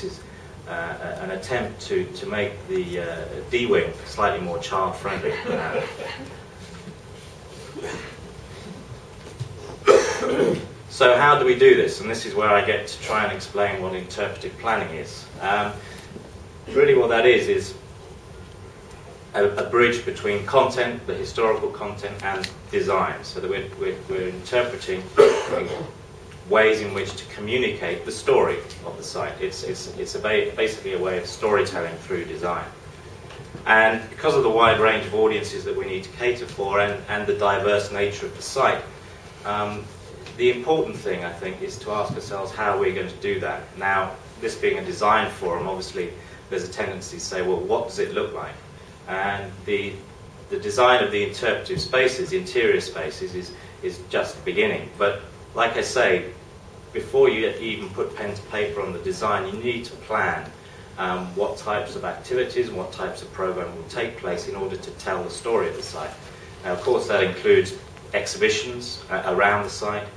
this is an attempt to make the D-Wing slightly more child-friendly. So how do we do this? And this is where I get to try and explain what interpretive planning is. Really what that is a bridge between content, the historical content, and design, so that we're interpreting ways in which to communicate the story of the site. It's basically a way of storytelling through design. And because of the wide range of audiences that we need to cater for and the diverse nature of the site, the important thing, I think, is to ask ourselves how we're going to do that. Now, this being a design forum, obviously there's a tendency to say, well, what does it look like? And the design of the interpretive spaces, the interior spaces, is just the beginning. But like I say, before you even put pen to paper on the design, you need to plan what types of activities and what types of program will take place in order to tell the story of the site. Now, of course, that includes exhibitions around the site,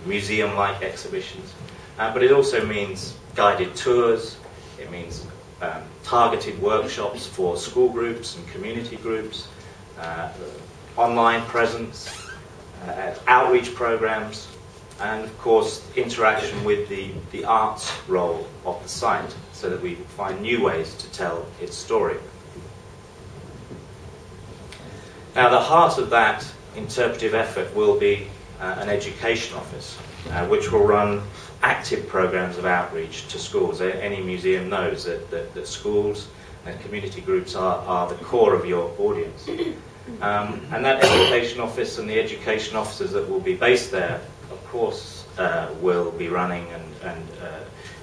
museum-like exhibitions, but it also means guided tours, it means targeted workshops for school groups and community groups, online presence, outreach programs, and of course interaction with the arts role of the site, so that we find new ways to tell its story. Now, the heart of that interpretive effort will be an education office, which will run active programs of outreach to schools. Any museum knows that schools and community groups are the core of your audience. And that education office and the education officers that will be based there, of course, will be running and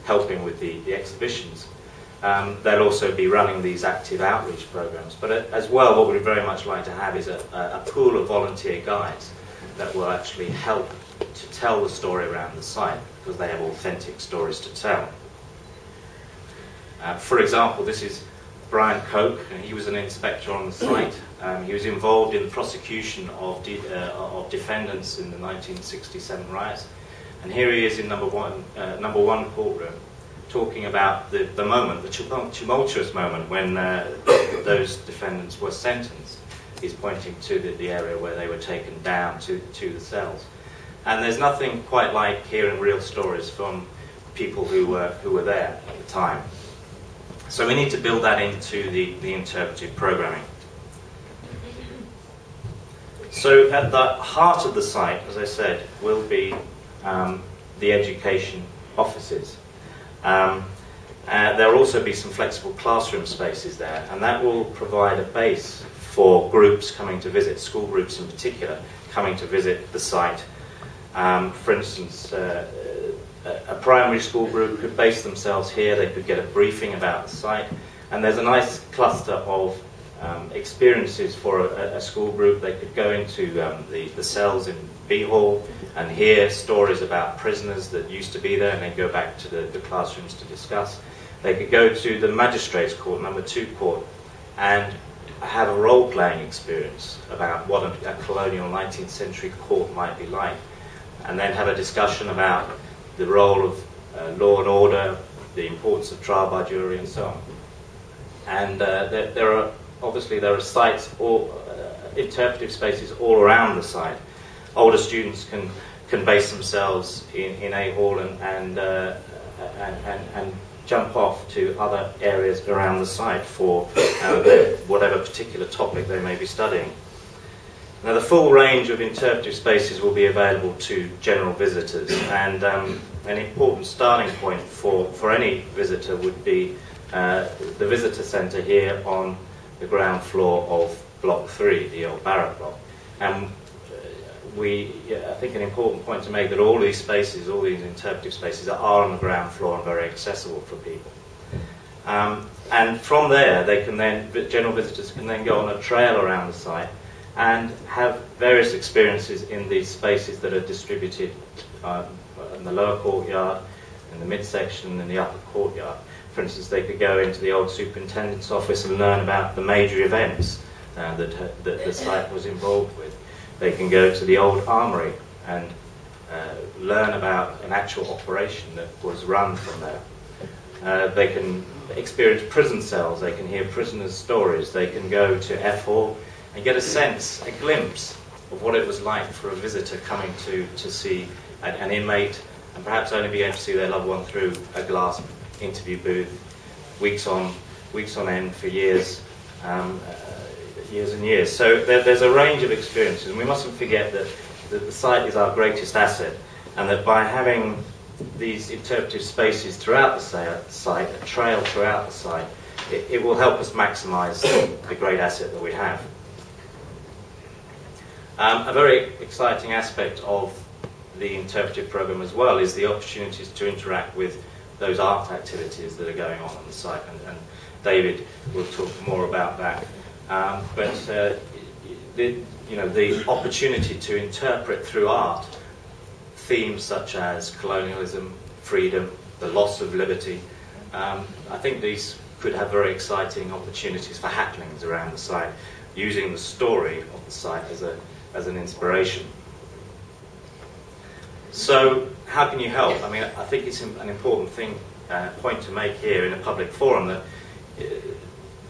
helping with the exhibitions. They'll also be running these active outreach programs. But as well, what we'd very much like to have is a pool of volunteer guides that will actually help to tell the story around the site, because they have authentic stories to tell. For example, this is Brian Koch, and he was an inspector on the site. He was involved in the prosecution of defendants in the 1967 riots. And here he is in number one courtroom, talking about the moment, the tumultuous moment when those defendants were sentenced. He's pointing to the area where they were taken down to the cells. And there's nothing quite like hearing real stories from people who were there at the time. So we need to build that into the interpretive programming. So at the heart of the site, as I said, will be the education offices. There will also be some flexible classroom spaces there, and that will provide a base for groups coming to visit, school groups in particular, coming to visit the site. For instance, a primary school group could base themselves here, they could get a briefing about the site, and there's a nice cluster of experiences for a school group. They could go into the cells in B Hall and hear stories about prisoners that used to be there, and then go back to the classrooms to discuss. They could go to the Magistrates Court, number 2 court, and have a role-playing experience about what a colonial 19th century court might be like, and then have a discussion about the role of law and order, the importance of trial by jury, and so on. And there are sites, interpretive spaces all around the site. Older students can base themselves in A Hall and jump off to other areas around the site for whatever particular topic they may be studying. Now, the full range of interpretive spaces will be available to general visitors, and an important starting point for any visitor would be the visitor centre here on the ground floor of Block 3, the old barrack block. And I think an important point to make that all these spaces, all these interpretive spaces are on the ground floor and very accessible for people. And from there, general visitors can then go on a trail around the site and have various experiences in these spaces that are distributed in the lower courtyard, in the midsection, and the upper courtyard. For instance, they could go into the old superintendent's office and learn about the major events that the site was involved with. They can go to the old armoury and learn about an actual operation that was run from there. They can experience prison cells, they can hear prisoners' stories, they can go to F Hall and get a sense, a glimpse of what it was like for a visitor coming to see an inmate, and perhaps only be able to see their loved one through a glass interview booth, weeks on end for years, years and years. So there's a range of experiences, and we mustn't forget that the site is our greatest asset, and that by having these interpretive spaces throughout the site, a trail throughout the site, it will help us maximise the great asset that we have. A very exciting aspect of the interpretive programme as well is the opportunities to interact with those art activities that are going on the site, and David will talk more about that. The opportunity to interpret through art themes such as colonialism, freedom, the loss of liberty, I think these could have very exciting opportunities for happenings around the site, using the story of the site as an inspiration. So how can you help? I mean, I think it's an important point to make here in a public forum, that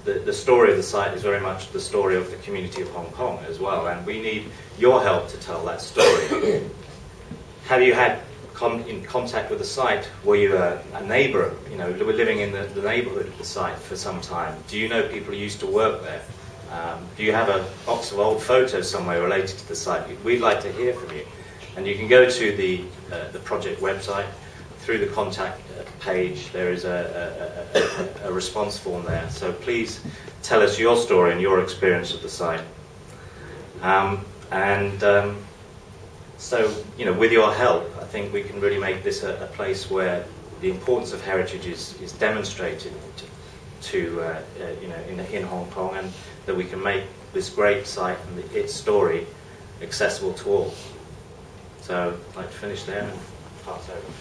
the story of the site is very much the story of the community of Hong Kong as well, and we need your help to tell that story. Have you had in contact with the site? Were you a neighbour? You know, we're living in the neighbourhood of the site for some time. Do you know people who used to work there? Do you have a box of old photos somewhere related to the site? We'd like to hear from you. And you can go to the project website. Through the contact page, there is a response form there. So please tell us your story and your experience of the site. So, you know, with your help, I think we can really make this a place where the importance of heritage is demonstrated in Hong Kong, and that we can make this great site and its story accessible to all. So I'd like to finish there and pass over.